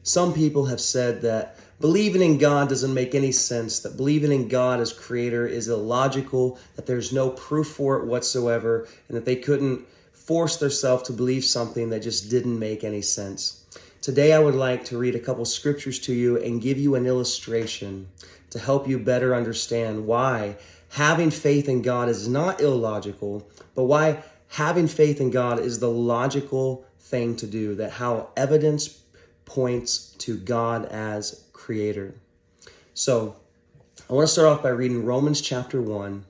Some people have said that believing in God doesn't make any sense, that believing in God as creator is illogical, that there's no proof for it whatsoever, and that they couldn't force themselves to believe something that just didn't make any sense. Today I would like to read a couple scriptures to you and give you an illustration to help you better understand why having faith in God is not illogical, but why having faith in God is the logical thing to do, that how evidence points to God as creator. So I want to start off by reading Romans chapter 1,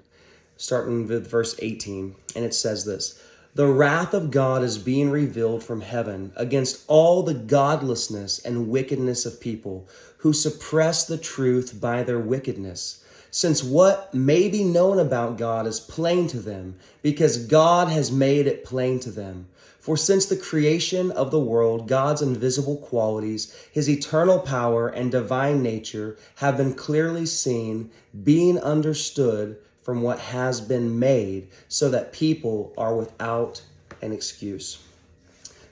starting with verse 18, and it says this: "The wrath of God is being revealed from heaven against all the godlessness and wickedness of people who suppress the truth by their wickedness. Since what may be known about God is plain to them, because God has made it plain to them. For since the creation of the world, God's invisible qualities, his eternal power and divine nature have been clearly seen, being understood from what has been made, so that people are without an excuse."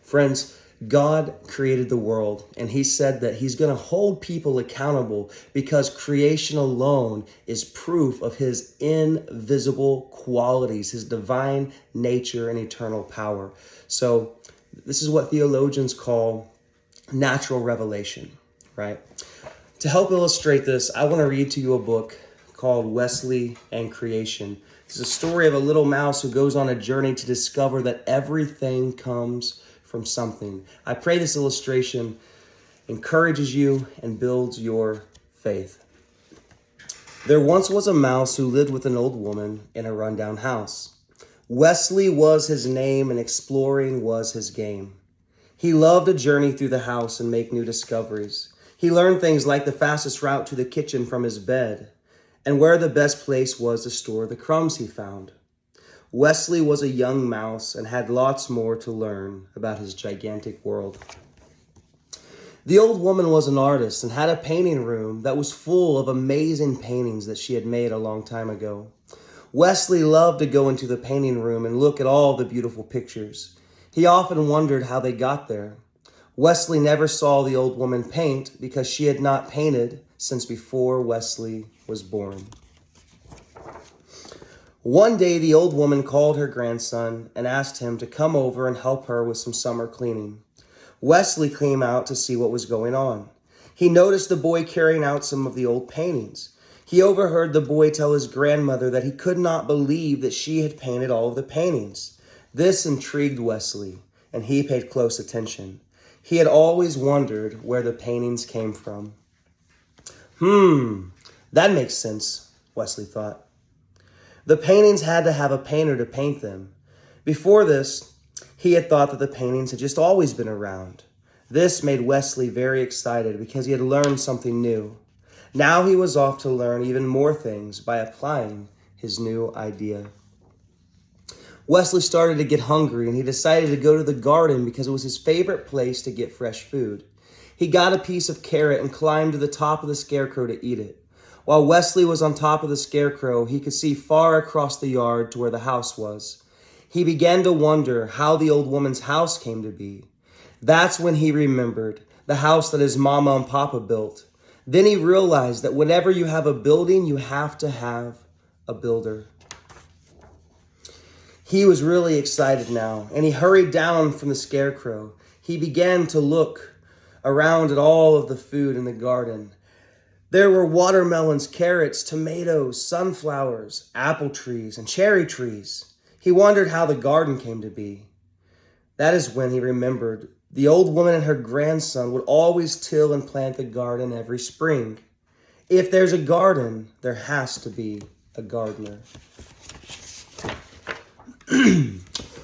Friends, God created the world, and he said that he's going to hold people accountable because creation alone is proof of his invisible qualities, his divine nature and eternal power. So this is what theologians call natural revelation, right? To help illustrate this, I want to read to you a book called Wesley and Creation. It's a story of a little mouse who goes on a journey to discover that everything comes from something. I pray this illustration encourages you and builds your faith. There once was a mouse who lived with an old woman in a rundown house. Wesley was his name, and exploring was his game. He loved to journey through the house and make new discoveries. He learned things like the fastest route to the kitchen from his bed, and where the best place was to store the crumbs he found. Wesley was a young mouse and had lots more to learn about his gigantic world. The old woman was an artist and had a painting room that was full of amazing paintings that she had made a long time ago. Wesley loved to go into the painting room and look at all the beautiful pictures. He often wondered how they got there. Wesley never saw the old woman paint because she had not painted since before Wesley was born. One day, the old woman called her grandson and asked him to come over and help her with some summer cleaning. Wesley came out to see what was going on. He noticed the boy carrying out some of the old paintings. He overheard the boy tell his grandmother that he could not believe that she had painted all of the paintings. This intrigued Wesley, and he paid close attention. He had always wondered where the paintings came from. That makes sense, Wesley thought. The paintings had to have a painter to paint them. Before this, he had thought that the paintings had just always been around. This made Wesley very excited because he had learned something new. Now he was off to learn even more things by applying his new idea. Wesley started to get hungry, and he decided to go to the garden because it was his favorite place to get fresh food. He got a piece of carrot and climbed to the top of the scarecrow to eat it. While Wesley was on top of the scarecrow, he could see far across the yard to where the house was. He began to wonder how the old woman's house came to be. That's when he remembered the house that his mama and papa built. Then he realized that whenever you have a building, you have to have a builder. He was really excited now, and he hurried down from the scarecrow. He began to look around at all of the food in the garden. There were watermelons, carrots, tomatoes, sunflowers, apple trees, and cherry trees. He wondered how the garden came to be. That is when he remembered the old woman and her grandson would always till and plant the garden every spring. If there's a garden, there has to be a gardener.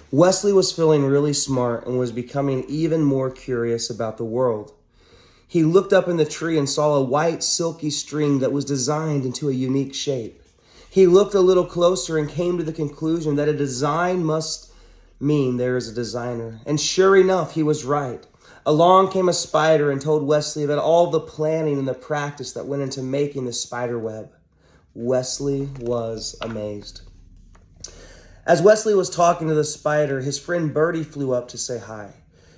Wesley was feeling really smart and was becoming even more curious about the world. He looked up in the tree and saw a white silky string that was designed into a unique shape. He looked a little closer and came to the conclusion that a design must mean there is a designer. And sure enough, he was right. Along came a spider and told Wesley about all the planning and the practice that went into making the spider web. Wesley was amazed. As Wesley was talking to the spider, his friend Birdie flew up to say hi.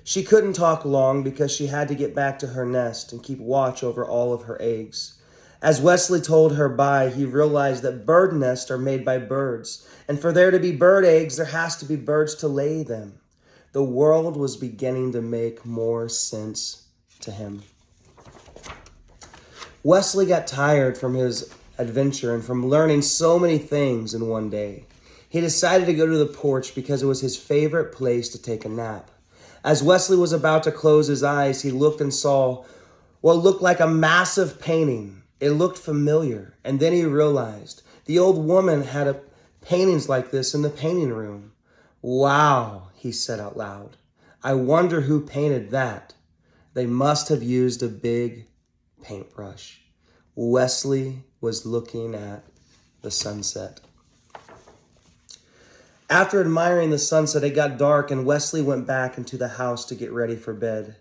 She couldn't talk long because she had to get back to her nest and keep watch over all of her eggs. As Wesley told her bye, he realized that bird nests are made by birds, and for there to be bird eggs, there has to be birds to lay them. The world was beginning to make more sense to him. Wesley got tired from his adventure and from learning so many things in one day. He decided to go to the porch because it was his favorite place to take a nap. As Wesley was about to close his eyes, he looked and saw what looked like a massive painting. It looked familiar, and then he realized the old woman had paintings like this in the painting room. "Wow," he said out loud. "I wonder who painted that. They must have used a big paintbrush." Wesley was looking at the sunset. After admiring the sunset, it got dark and Wesley went back into the house to get ready for bed.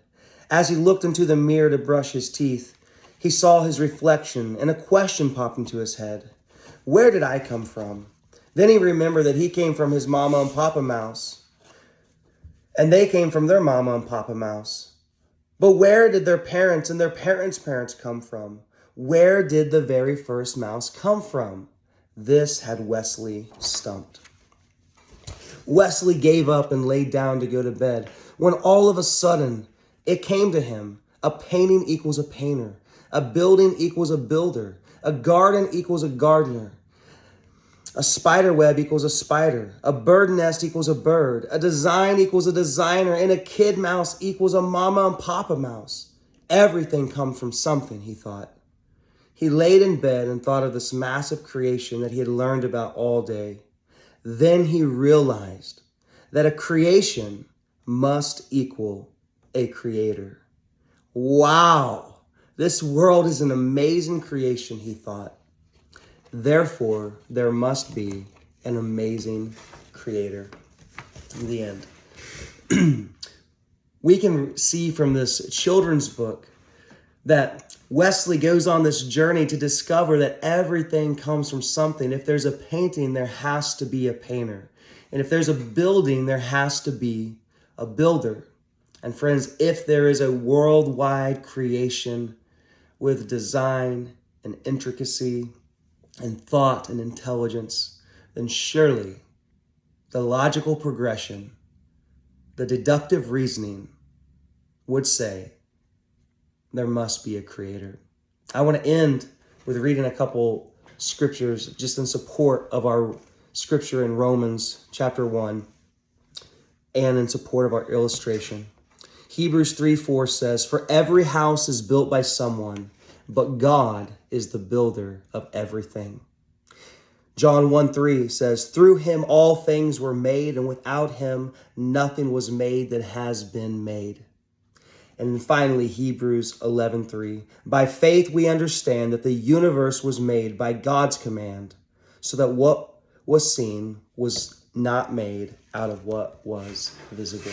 As he looked into the mirror to brush his teeth, he saw his reflection and a question popped into his head. Where did I come from? Then he remembered that he came from his mama and papa mouse, and they came from their mama and papa mouse. But where did their parents and their parents' parents come from? Where did the very first mouse come from? This had Wesley stumped. Wesley gave up and laid down to go to bed when all of a sudden it came to him. A painting equals a painter. A building equals a builder. A garden equals a gardener. A spider web equals a spider. A bird nest equals a bird. A design equals a designer. And a kid mouse equals a mama and papa mouse. Everything comes from something, he thought. He laid in bed and thought of this massive creation that he had learned about all day. Then he realized that a creation must equal a creator. Wow, this world is an amazing creation, he thought. Therefore, there must be an amazing creator. In the end, we can see from this children's book that Wesley goes on this journey to discover that everything comes from something. If there's a painting, there has to be a painter. And if there's a building, there has to be a builder. And friends, if there is a worldwide creation with design and intricacy and thought and intelligence, then surely the logical progression, the deductive reasoning would say there must be a creator. I want to end with reading a couple scriptures just in support of our scripture in Romans chapter 1 and in support of our illustration. Hebrews 3:4 says, "For every house is built by someone, but God is the builder of everything." John 1:3 says, "Through him all things were made, and without him nothing was made that has been made." And finally, Hebrews 11:3, "By faith we understand that the universe was made by God's command, so that what was seen was not made out of what was visible."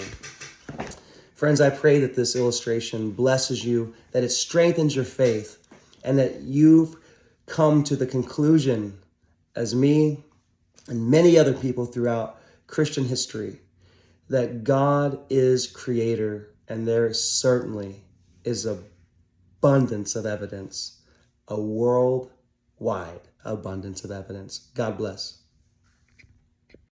Friends, I pray that this illustration blesses you, that it strengthens your faith, and that you've come to the conclusion, as me and many other people throughout Christian history, that God is creator, and there certainly is abundance of evidence, a worldwide abundance of evidence. God bless.